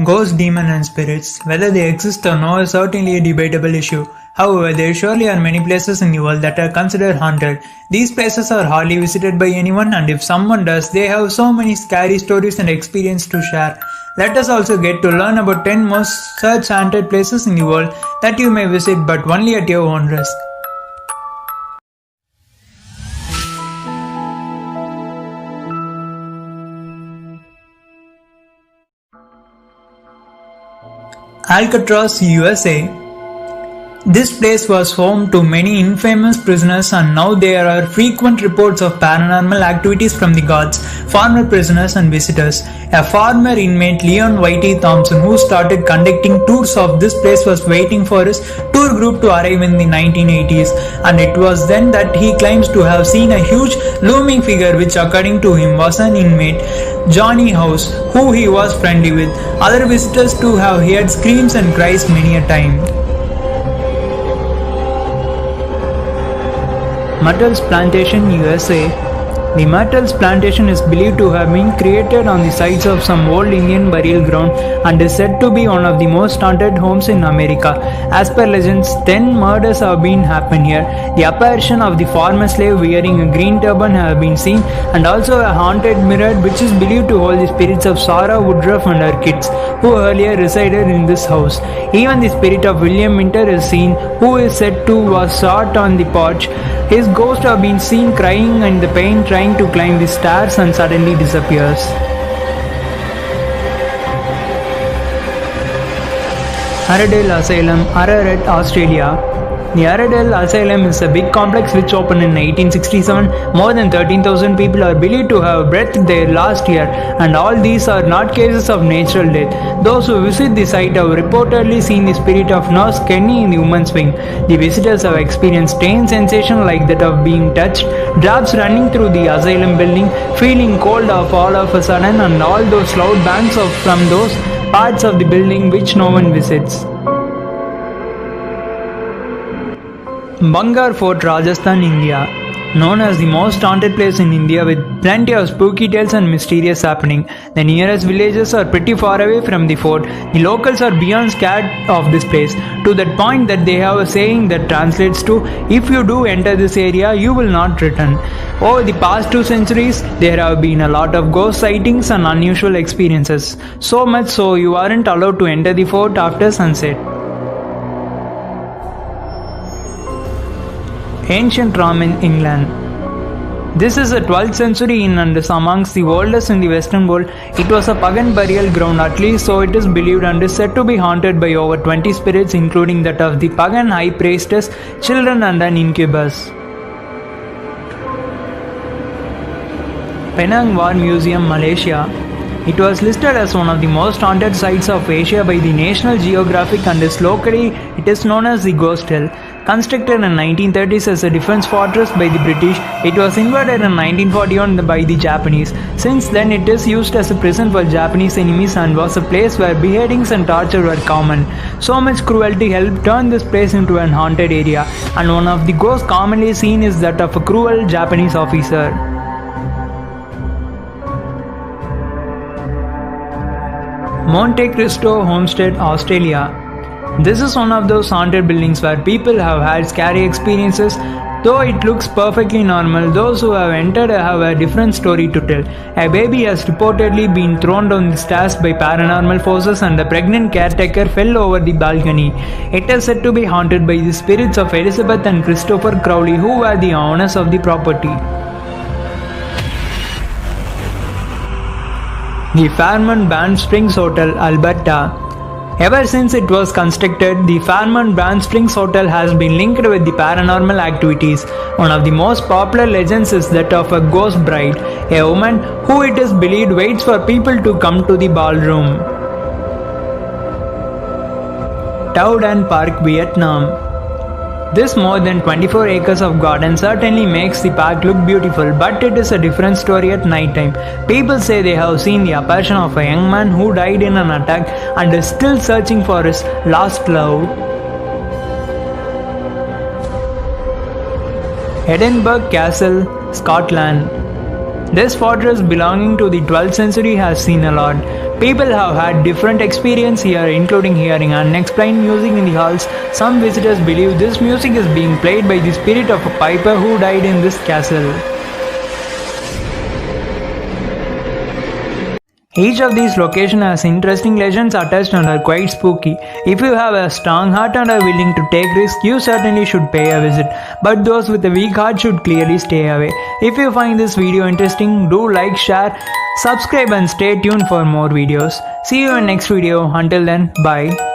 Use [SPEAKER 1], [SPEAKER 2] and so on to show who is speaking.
[SPEAKER 1] Ghosts, demons, and spirits, whether they exist or no, is certainly a debatable issue. However, there surely are many places in the world that are considered haunted. These places are hardly visited by anyone, and if someone does, they have so many scary stories and experiences to share. Let us also get to learn about 10 most such haunted places in the world that you may visit, but only at your own risk. Alcatraz, USA. This place was home to many infamous prisoners, and now there are frequent reports of paranormal activities from the guards, former prisoners and visitors. A former inmate, Leon Whitey Thompson, who started conducting tours of this place, was waiting for his tour group to arrive in the 1980s, and it was then that he claims to have seen a huge looming figure which according to him was an inmate, Johnny House, who he was friendly with. Other visitors too have heard screams and cries many a time. Myrtles Plantation, USA. The Myrtles Plantation is believed to have been created on the sites of some old Indian burial ground and is said to be one of the most haunted homes in America. As per legends, 10 murders have been happened here. The apparition of the former slave wearing a green turban have been seen, and also a haunted mirror which is believed to hold the spirits of Sarah Woodruff and her kids, who earlier resided in this house. Even the spirit of William Winter is seen, who is said to was shot on the porch. His ghost have been seen crying in the pain trying to climb the stairs and suddenly disappears. Arundel Asylum, Ararat, Australia. The Arundel Asylum is a big complex which opened in 1867. More than 13,000 people are believed to have breathed there last year, and all these are not cases of natural death. Those who visit the site have reportedly seen the spirit of nurse Kenny in the woman's wing. The visitors have experienced strange sensation like that of being touched, drafts running through the asylum building, feeling cold all of a sudden, and all those loud bangs from those parts of the building which no one visits. Bangar Fort, Rajasthan, India. Known as the most haunted place in India with plenty of spooky tales and mysterious happening. The nearest villages are pretty far away from the fort. The locals are beyond scared of this place, to that point that they have a saying that translates to, "If you do enter this area, you will not return." Over the past 2 centuries, there have been a lot of ghost sightings and unusual experiences. So much so you aren't allowed to enter the fort after sunset. Ancient Rome in England. This is a 12th century inn and is amongst the oldest in the Western world. It was a pagan burial ground, at least so it is believed, and is said to be haunted by over 20 spirits, including that of the pagan high priestess, children, and an incubus. Penang War Museum, Malaysia. It was listed as one of the most haunted sites of Asia by the National Geographic, and it is known as the Ghost Hill. Constructed in 1930s as a defense fortress by the British, it was invaded in 1941 by the Japanese. Since then, it is used as a prison for Japanese enemies and was a place where beheadings and torture were common. So much cruelty helped turn this place into an haunted area, and one of the ghosts commonly seen is that of a cruel Japanese officer. Monte Cristo Homestead, Australia. This is one of those haunted buildings where people have had scary experiences. Though it looks perfectly normal, those who have entered have a different story to tell. A baby has reportedly been thrown down the stairs by paranormal forces, and the pregnant caretaker fell over the balcony. It is said to be haunted by the spirits of Elizabeth and Christopher Crowley, who were the owners of the property. The Fairmont Band Springs Hotel, Alberta. Ever since it was constructed, the Fairmont Band Springs Hotel has been linked with the paranormal activities. One of the most popular legends is that of a ghost bride, a woman who it is believed waits for people to come to the ballroom. Towdan Park, Vietnam. This more than 24 acres of garden certainly makes the park look beautiful, but it is a different story at night time. People say they have seen the apparition of a young man who died in an attack and is still searching for his lost love. Edinburgh Castle, Scotland. This fortress belonging to the 12th century has seen a lot. People have had different experience here, including hearing unexplained music in the halls. Some visitors believe this music is being played by the spirit of a piper who died in this castle. Each of these locations has interesting legends attached and are quite spooky. If you have a strong heart and are willing to take risks, you certainly should pay a visit. But those with a weak heart should clearly stay away. If you find this video interesting, do like, share, subscribe and stay tuned for more videos. See you in next video. Until then, bye.